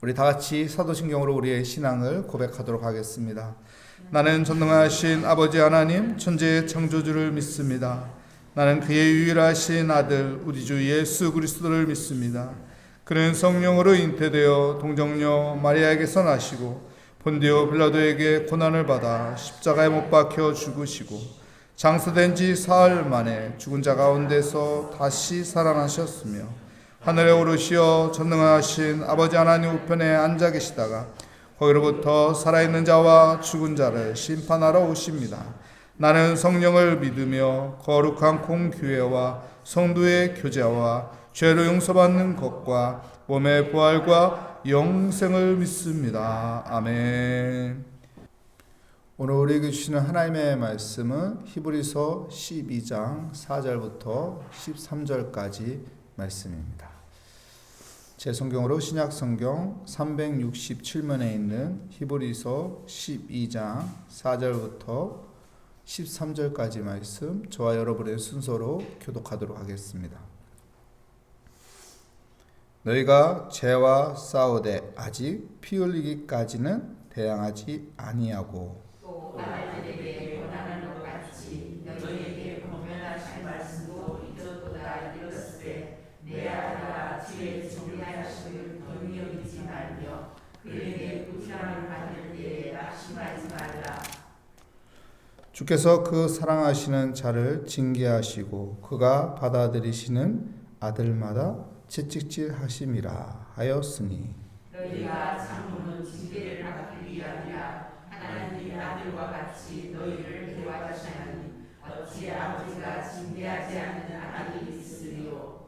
우리 다 같이 사도신경으로 우리의 신앙을 고백하도록 하겠습니다. 나는 전능하신 아버지 하나님 천지의 창조주를 믿습니다. 나는 그의 유일하신 아들 우리 주 예수 그리스도를 믿습니다. 그는 성령으로 잉태되어 동정녀 마리아에게서 나시고 본디오 빌라도에게 고난을 받아 십자가에 못 박혀 죽으시고 장사된 지 사흘 만에 죽은 자 가운데서 다시 살아나셨으며 하늘에 오르시어 전능하신 아버지 하나님 우편에 앉아 계시다가 거기로부터 살아있는 자와 죽은 자를 심판하러 오십니다. 나는 성령을 믿으며 거룩한 공교회와 성도의 교제와 죄로 용서받는 것과 몸의 부활과 영생을 믿습니다. 아멘. 오늘 우리에게 주시는 하나님의 말씀은 히브리서 12장 4절부터 13절까지 말씀입니다. 제 성경으로 신약성경 367면에 있는 히브리서 12장 4절부터 13절까지 말씀 저와 여러분의 순서로 교독하도록 하겠습니다. 너희가 죄와 싸우되 아직 피 흘리기까지는 대항하지 아니하고 또 아들에게 권하는 것 같이 너희에게 권면하신 말씀도 잊었도다 이르렀을 때 내 아들아 주의 정리하심을 경히 여기지 말며 그에게 부탁을 받을 때에 낙심하지 말라. 주께서 그 사랑하시는 자를 징계하시고 그가 받아들이시는 아들마다 채찍질하심이라 하였으니 너희가 장로는 징계를 받기 위함이라. 하나님의 아들과 같이 너희를 대화하시나니 어찌 아버지가 징계하지 않는 아들이 있으리요.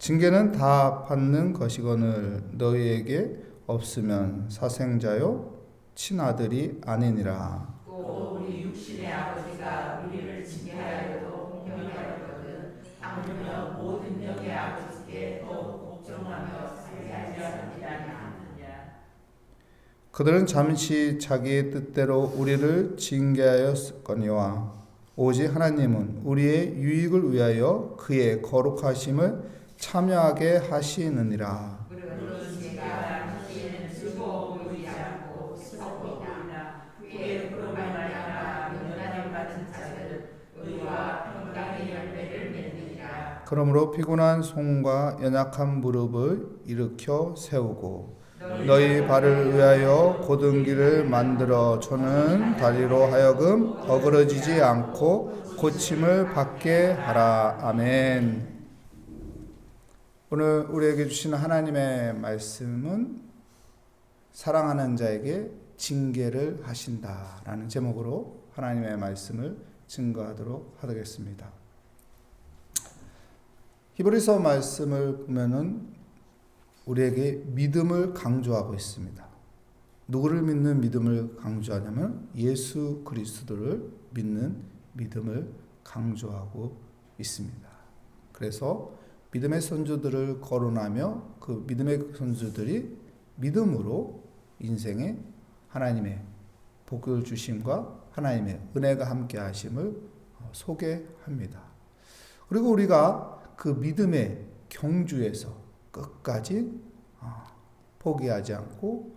징계는 다 받는 것이거늘 너희에게 없으면 사생자요 친아들이 아니니라. 또 우리 육신의 아버지가 우리를 징계하여도 경외하거든 하물며 모든 영의 아버지께 더욱 걱정하며 살게 하리라. 그들은 잠시 자기의 뜻대로 우리를 징계하였거니와 오직 하나님은 우리의 유익을 위하여 그의 거룩하심을 참여하게 하시느니라. 물론 제가 당시에는 즐거워 보이지 않고 슬퍼 보이나 그의 그로 말미암아 면단을 받은 자들은 의와 평강의 열매를 맺느니라. 그러므로 피곤한 손과 연약한 무릎을 일으켜 세우고 너희 발을 위하여 곧은 길을 만들어 주는 다리로 하여금 어그러지지 않고 고침을 받게 하라. 아멘. 오늘 우리에게 주시는 하나님의 말씀은 사랑하는 자에게 징계를 하신다라는 제목으로 하나님의 말씀을 증거하도록 하겠습니다. 히브리서 말씀을 보면은 우리에게 믿음을 강조하고 있습니다. 누구를 믿는 믿음을 강조하냐면 예수 그리스도를 믿는 믿음을 강조하고 있습니다. 그래서 믿음의 선조들을 거론하며 그 믿음의 선조들이 믿음으로 인생에 하나님의 복을 주심과 하나님의 은혜가 함께 하심을 소개합니다. 그리고 우리가 그 믿음의 경주에서 끝까지 포기하지 않고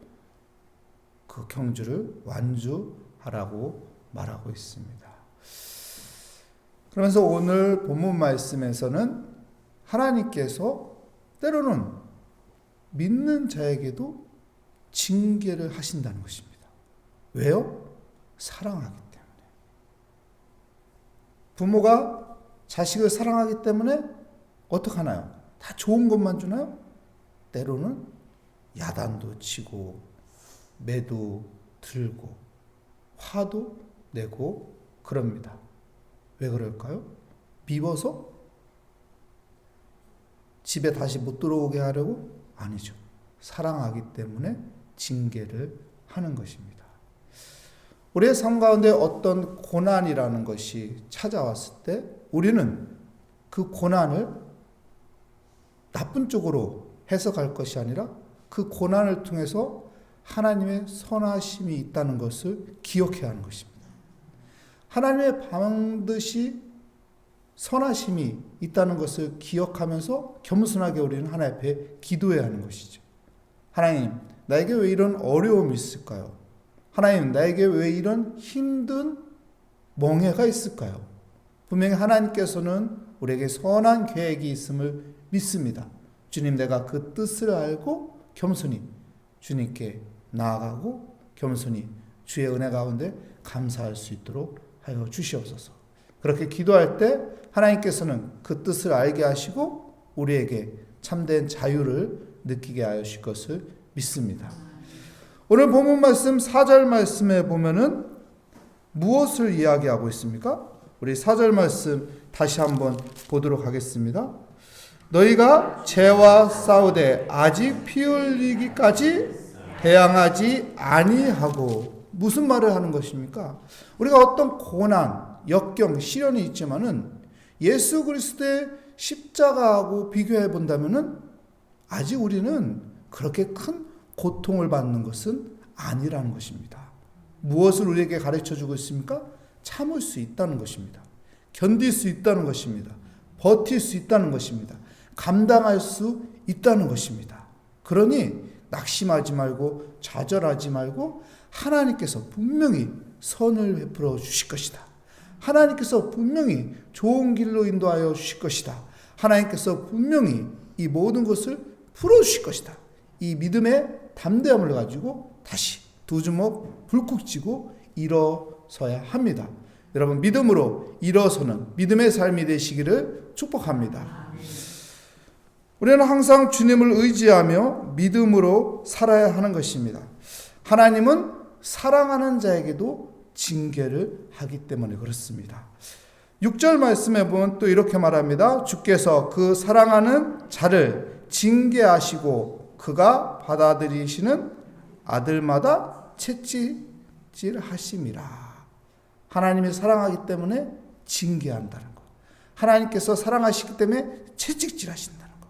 그 경주를 완주하라고 말하고 있습니다. 그러면서 오늘 본문 말씀에서는 하나님께서 때로는 믿는 자에게도 징계를 하신다는 것입니다. 왜요? 사랑하기 때문에. 부모가 자식을 사랑하기 때문에 어떻게 하나요? 다 좋은 것만 주나요? 때로는 야단도 치고 매도 들고 화도 내고 그럽니다. 왜 그럴까요? 미워서? 집에 다시 못 들어오게 하려고? 아니죠. 사랑하기 때문에 징계를 하는 것입니다. 우리의 삶 가운데 어떤 고난이라는 것이 찾아왔을 때 우리는 그 고난을 나쁜 쪽으로 해석할 것이 아니라 그 고난을 통해서 하나님의 선하심이 있다는 것을 기억해야 하는 것입니다. 하나님의 반드시 선하심이 있다는 것을 기억하면서 겸손하게 우리는 하나님 앞에 기도해야 하는 것이죠. 하나님, 나에게 왜 이런 어려움이 있을까요? 하나님, 나에게 왜 이런 힘든 멍해가 있을까요? 분명히 하나님께서는 우리에게 선한 계획이 있음을 믿습니다. 주님, 내가 그 뜻을 알고 겸손히 주님께 나아가고 겸손히 주의 은혜 가운데 감사할 수 있도록 하여 주시옵소서. 그렇게 기도할 때 하나님께서는 그 뜻을 알게 하시고 우리에게 참된 자유를 느끼게 하실 것을 믿습니다. 오늘 본문 말씀 4절 말씀에 보면은 무엇을 이야기하고 있습니까? 우리 4절 말씀 다시 한번 보도록 하겠습니다. 너희가 죄와 싸우되 아직 피 흘리기까지 대항하지 아니하고. 무슨 말을 하는 것입니까? 우리가 어떤 고난, 역경, 시련이 있지만은 예수 그리스도의 십자가하고 비교해 본다면은 아직 우리는 그렇게 큰 고통을 받는 것은 아니라는 것입니다. 무엇을 우리에게 가르쳐 주고 있습니까? 참을 수 있다는 것입니다. 견딜 수 있다는 것입니다. 버틸 수 있다는 것입니다. 감당할 수 있다는 것입니다. 그러니 낙심하지 말고 좌절하지 말고 하나님께서 분명히 선을 베풀어 주실 것이다. 하나님께서 분명히 좋은 길로 인도하여 주실 것이다. 하나님께서 분명히 이 모든 것을 풀어주실 것이다. 이 믿음의 담대함을 가지고 다시 두 주먹 불국 쥐고 일어서야 합니다. 여러분, 믿음으로 일어서는 믿음의 삶이 되시기를 축복합니다. 우리는 항상 주님을 의지하며 믿음으로 살아야 하는 것입니다. 하나님은 사랑하는 자에게도 징계를 하기 때문에 그렇습니다. 6절 말씀에 보면 또 이렇게 말합니다. 주께서 그 사랑하는 자를 징계하시고 그가 받아들이시는 아들마다 채찍질하심이라. 하나님이 사랑하기 때문에 징계한다는 것. 하나님께서 사랑하시기 때문에 채찍질하신다는 것.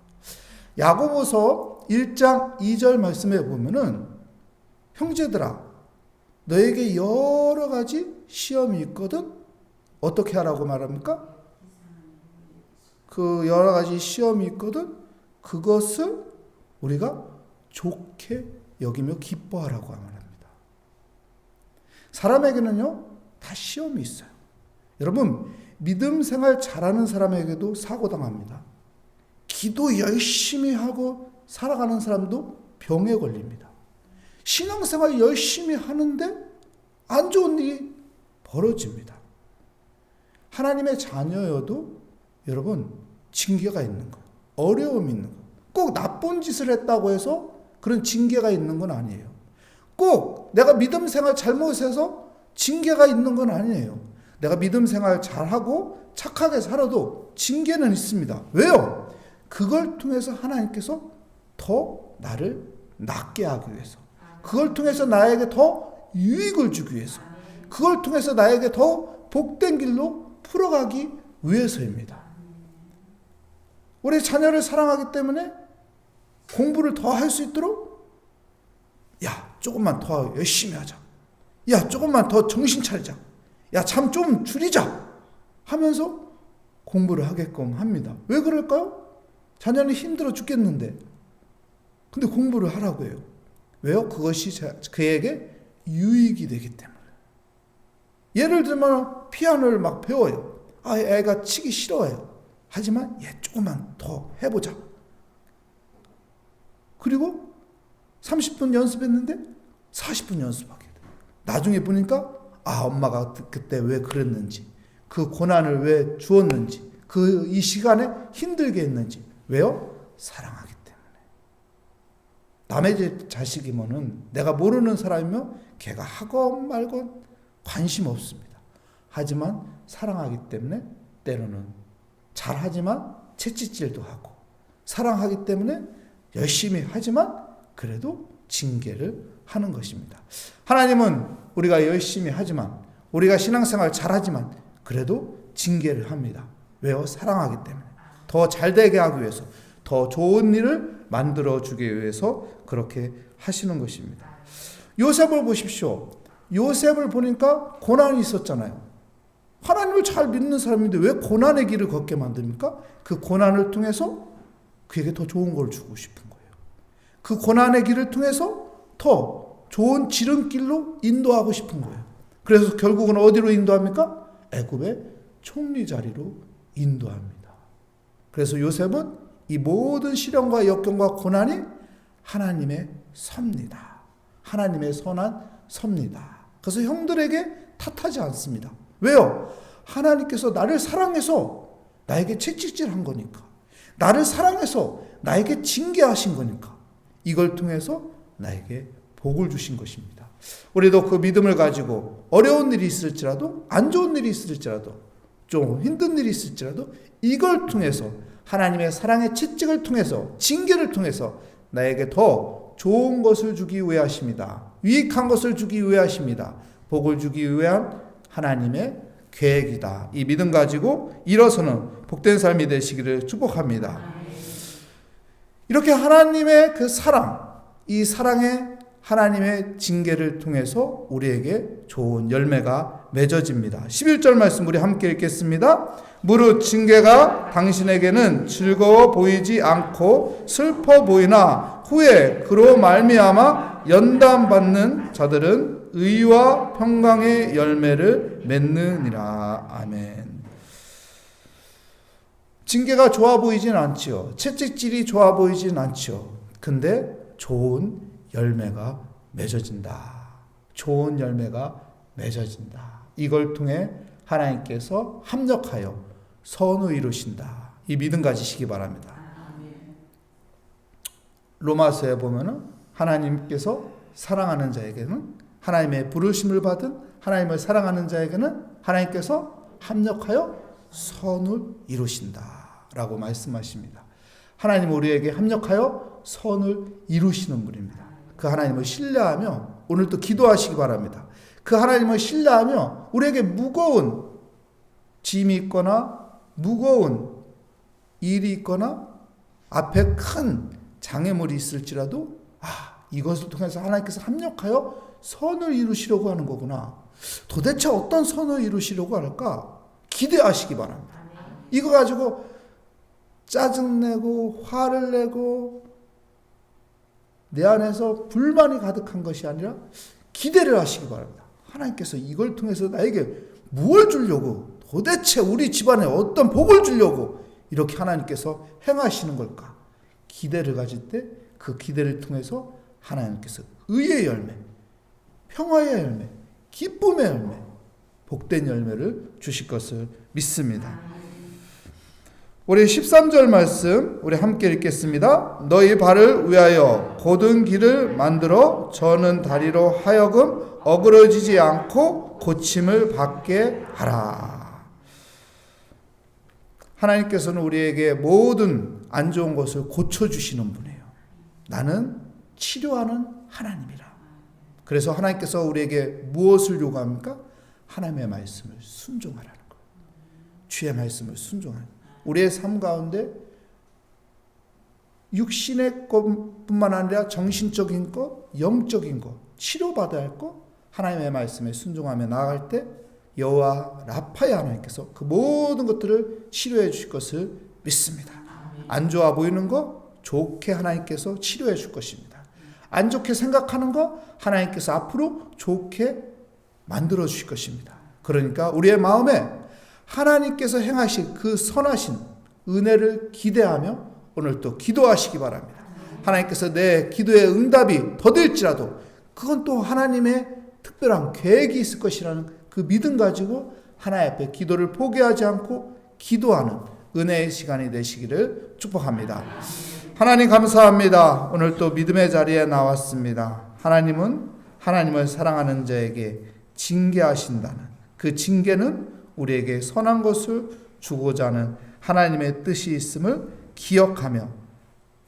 야고보서 1장 2절 말씀에 보면은 형제들아, 너에게 여러 가지 시험이 있거든 어떻게 하라고 말합니까? 그 여러 가지 시험이 있거든 그것을 우리가 좋게 여기며 기뻐하라고 말합니다. 사람에게는요 다 시험이 있어요. 여러분, 믿음 생활 잘하는 사람에게도 사고당합니다. 기도 열심히 하고 살아가는 사람도 병에 걸립니다. 신앙생활 열심히 하는데 안 좋은 일이 벌어집니다. 하나님의 자녀여도 여러분 징계가 있는 거예요. 어려움이 있는 거예요. 꼭 나쁜 짓을 했다고 해서 그런 징계가 있는 건 아니에요. 꼭 내가 믿음 생활 잘못해서 징계가 있는 건 아니에요. 내가 믿음 생활 잘하고 착하게 살아도 징계는 있습니다. 왜요? 그걸 통해서 하나님께서 더 나를 낫게 하기 위해서, 그걸 통해서 나에게 더 유익을 주기 위해서, 그걸 통해서 나에게 더 복된 길로 풀어가기 위해서입니다. 우리 자녀를 사랑하기 때문에 공부를 더 할 수 있도록 야, 조금만 더 열심히 하자. 야, 조금만 더 정신 차리자. 야, 잠 좀 줄이자 하면서 공부를 하게끔 합니다. 왜 그럴까요? 자녀는 힘들어 죽겠는데 근데 공부를 하라고 해요. 왜요? 그것이 그에게 유익이 되기 때문에. 예를 들면 피아노를 막 배워요. 아, 애가 치기 싫어해요. 하지만 얘 조금만 더 해보자. 그리고 30분 연습했는데 40분 연습하게 돼. 나중에 보니까 아, 엄마가 그때 왜 그랬는지, 그 고난을 왜 주었는지, 그 이 시간에 힘들게 했는지. 왜요? 사랑하기 때문에. 남의 자식이면은 내가 모르는 사람이면 걔가 하건 말건 관심 없습니다. 하지만 사랑하기 때문에 때로는 잘하지만 채찍질도 하고, 사랑하기 때문에 열심히 하지만 그래도 징계를 하는 것입니다. 하나님은 우리가 열심히 하지만, 우리가 신앙생활 잘하지만 그래도 징계를 합니다. 왜요? 사랑하기 때문에. 더 잘되게 하기 위해서, 더 좋은 일을 만들어주기 위해서 그렇게 하시는 것입니다. 요셉을 보십시오. 요셉을 보니까 고난이 있었잖아요. 하나님을 잘 믿는 사람인데 왜 고난의 길을 걷게 만듭니까? 그 고난을 통해서 그에게 더 좋은 걸 주고 싶은 거예요. 그 고난의 길을 통해서 더 좋은 지름길로 인도하고 싶은 거예요. 그래서 결국은 어디로 인도합니까? 애굽의 총리 자리로 인도합니다. 그래서 요셉은 이 모든 시련과 역경과 고난이 하나님의 섭니다. 하나님의 선한 섭니다. 그래서 형들에게 탓하지 않습니다. 왜요? 하나님께서 나를 사랑해서 나에게 채찍질한 거니까. 나를 사랑해서 나에게 징계하신 거니까. 이걸 통해서 나에게 복을 주신 것입니다. 우리도 그 믿음을 가지고 어려운 일이 있을지라도, 안 좋은 일이 있을지라도, 좀 힘든 일이 있을지라도 이걸 통해서 하나님의 사랑의 채찍을 통해서, 징계를 통해서 나에게 더 좋은 것을 주기 위해 하십니다. 유익한 것을 주기 위해 하십니다. 복을 주기 위한 하나님의 계획이다. 이 믿음 가지고 일어서는 복된 삶이 되시기를 축복합니다. 이렇게 하나님의 그 사랑, 이 사랑의 하나님의 징계를 통해서 우리에게 좋은 열매가 맺어집니다. 11절 말씀 우리 함께 읽겠습니다. 무릇 징계가 당신에게는 즐거워 보이지 않고 슬퍼 보이나 후에 그로 말미암아 연단받는 자들은 의와 평강의 열매를 맺느니라. 아멘. 징계가 좋아 보이진 않지요. 채찍질이 좋아 보이진 않지요. 근데 좋은 열매가 맺어진다. 좋은 열매가 맺어진다. 이걸 통해 하나님께서 합력하여 선을 이루신다. 이 믿음 가지시기 바랍니다. 로마서에 보면은 하나님께서 사랑하는 자에게는, 하나님의 부르심을 받은 하나님을 사랑하는 자에게는 하나님께서 합력하여 선을 이루신다라고 말씀하십니다. 하나님 우리에게 합력하여 선을 이루시는 분입니다. 그 하나님을 신뢰하며 오늘도 기도하시기 바랍니다. 그 하나님을 신뢰하며 우리에게 무거운 짐이 있거나 무거운 일이 있거나 앞에 큰 장애물이 있을지라도 이것을 통해서 하나님께서 합력하여 선을 이루시려고 하는 거구나. 도대체 어떤 선을 이루시려고 할까? 기대하시기 바랍니다. 이거 가지고 짜증내고 화를 내고 내 안에서 불만이 가득한 것이 아니라 기대를 하시기 바랍니다. 하나님께서 이걸 통해서 나에게 무엇을 주려고, 도대체 우리 집안에 어떤 복을 주려고 이렇게 하나님께서 행하시는 걸까? 기대를 가질 때 그 기대를 통해서 하나님께서 의의 열매, 평화의 열매, 기쁨의 열매, 복된 열매를 주실 것을 믿습니다. 우리 13절 말씀 우리 함께 읽겠습니다. 너희 발을 위하여 곧은 길을 만들어 저는 다리로 하여금 어그러지지 않고 고침을 받게 하라. 하나님께서는 우리에게 모든 안 좋은 것을 고쳐주시는 분이에요. 나는 치료하는 하나님이라. 그래서 하나님께서 우리에게 무엇을 요구합니까? 하나님의 말씀을 순종하라는 거예요. 주의 말씀을 순종하는 거예요. 우리의 삶 가운데 육신의 것뿐만 아니라 정신적인 것, 영적인 것, 치료받아야 할 것, 하나님의 말씀에 순종하며 나아갈 때 여호와 라파의 하나님께서 그 모든 것들을 치료해 주실 것을 믿습니다. 안 좋아 보이는 거 좋게 하나님께서 치료해 줄 것입니다. 안 좋게 생각하는 거 하나님께서 앞으로 좋게 만들어 주실 것입니다. 그러니까 우리의 마음에 하나님께서 행하실 그 선하신 은혜를 기대하며 오늘 또 기도하시기 바랍니다. 하나님께서 내 기도의 응답이 더딜지라도 그건 또 하나님의 특별한 계획이 있을 것이라는 그 믿음 가지고 하나님 앞에 기도를 포기하지 않고 기도하는 은혜의 시간이 되시기를 축복합니다. 하나님 감사합니다. 오늘 또 믿음의 자리에 나왔습니다. 하나님은 하나님을 사랑하는 자에게 징계하신다는 그 징계는 우리에게 선한 것을 주고자 하는 하나님의 뜻이 있음을 기억하며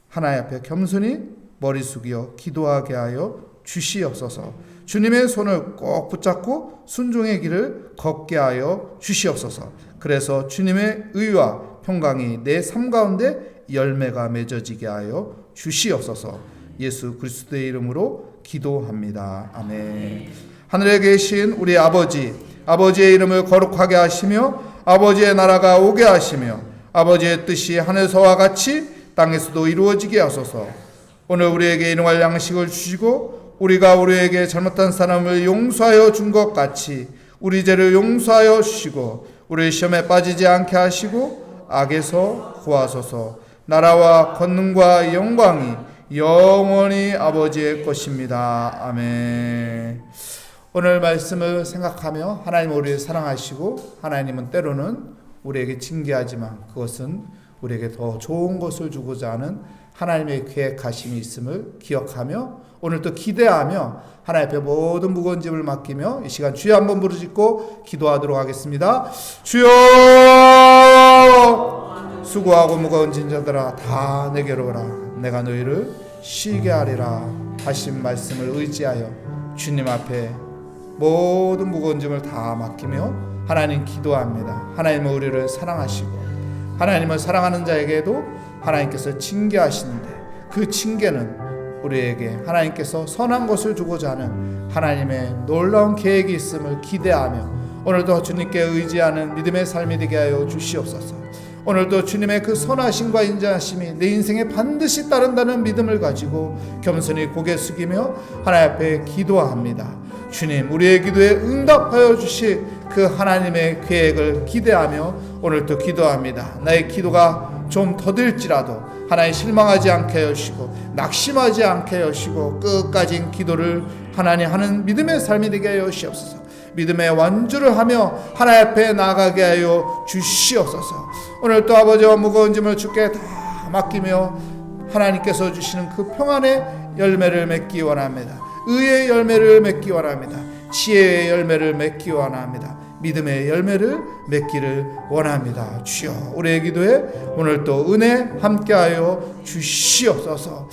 하나님 앞에 겸손히 머리 숙여 기도하게 하여 주시옵소서. 주님의 손을 꼭 붙잡고 순종의 길을 걷게 하여 주시옵소서. 그래서 주님의 의와 평강이 내 삶 가운데 열매가 맺어지게 하여 주시옵소서. 예수 그리스도의 이름으로 기도합니다. 아멘. 하늘에 계신 우리 아버지, 아버지의 이름을 거룩하게 하시며 아버지의 나라가 오게 하시며 아버지의 뜻이 하늘서와 같이 땅에서도 이루어지게 하소서. 오늘 우리에게 일용할 양식을 주시고 우리가 우리에게 잘못한 사람을 용서하여 준 것 같이 우리 죄를 용서하여 주시고 우리 시험에 빠지지 않게 하시고 악에서 구하소서. 나라와 권능과 영광이 영원히 아버지의 것입니다. 아멘. 오늘 말씀을 생각하며 하나님 우리를 사랑하시고 하나님은 때로는 우리에게 징계하지만 그것은 우리에게 더 좋은 것을 주고자 하는 하나님의 계획하심이 있음을 기억하며 오늘도 기대하며 하나님 앞에 모든 무거운 짐을 맡기며 이 시간 주여 한번 부르짖고 기도하도록 하겠습니다. 주여, 수고하고 무거운 짐자들아 다 내게로 오라. 내가 너희를 쉬게 하리라 하신 말씀을 의지하여 주님 앞에 모든 무거운 짐을 다 맡기며 하나님 기도합니다. 하나님은 우리를 사랑하시고 하나님을 사랑하는 자에게도 하나님께서 징계하시는데 그 징계는 우리에게 하나님께서 선한 것을 주고자 하는 하나님의 놀라운 계획이 있음을 기대하며 오늘도 주님께 의지하는 믿음의 삶이 되게 하여 주시옵소서. 오늘도 주님의 그 선하심과 인자하심이 내 인생에 반드시 따른다는 믿음을 가지고 겸손히 고개 숙이며 하나님 앞에 기도합니다. 주님, 우리의 기도에 응답하여 주실 그 하나님의 계획을 기대하며 오늘도 기도합니다. 나의 기도가 좀 더딜지라도 하나님 실망하지 않게 하시고 낙심하지 않게 하시고 끝까지 기도를 하나님 하는 믿음의 삶이 되게 하여 주시옵소서. 믿음의 완주를 하며 하나님 앞에 나아가게 하여 주시옵소서. 오늘 또 아버지와 무거운 짐을 주께 다 맡기며 하나님께서 주시는 그 평안의 열매를 맺기 원합니다. 의의 열매를 맺기 원합니다. 지혜의 열매를 맺기 원합니다. 믿음의 열매를 맺기를 원합니다. 주여, 우리의 기도에 오늘 또 은혜 함께하여 주시옵소서.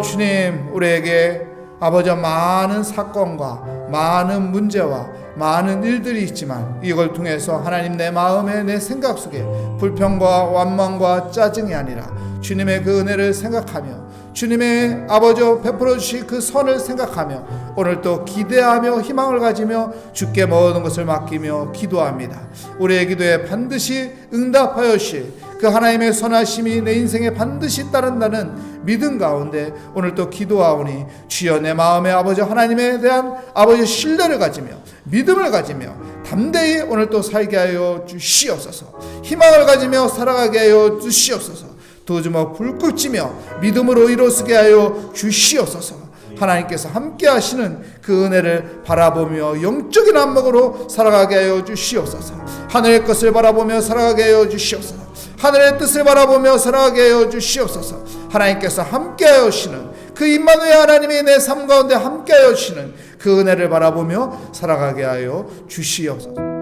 주님, 우리에게 아버지 많은 사건과 많은 문제와 많은 일들이 있지만 이걸 통해서 하나님 내 마음에 내 생각 속에 불평과 완망과 짜증이 아니라 주님의 그 은혜를 생각하며 주님의 아버지 베풀어 주실 그 선을 생각하며 오늘 또 기대하며 희망을 가지며 주께 모든 것을 맡기며 기도합니다. 우리의 기도에 반드시 응답하여 주실 그 하나님의 선하심이 내 인생에 반드시 따른다는 믿음 가운데 오늘 또 기도하오니 주여 내 마음에 아버지 하나님에 대한 아버지 신뢰를 가지며 믿음을 가지며 담대히 오늘 또 살게 하여 주시옵소서. 희망을 가지며 살아가게 하여 주시옵소서. 두 주먹 불꽃 찌며 믿음으로 일어서게 하여 주시옵소서. 하나님께서 함께 하시는 그 은혜를 바라보며 영적인 안목으로 살아가게 하여 주시옵소서. 하늘의 것을 바라보며 살아가게 하여 주시옵소서. 하늘의 뜻을 바라보며 살아가게 하여 주시옵소서. 하나님께서 함께 하여 주시는 그 임마누엘 하나님이 내 삶 가운데 함께 하여 주시는 그 은혜를 바라보며 살아가게 하여 주시옵소서.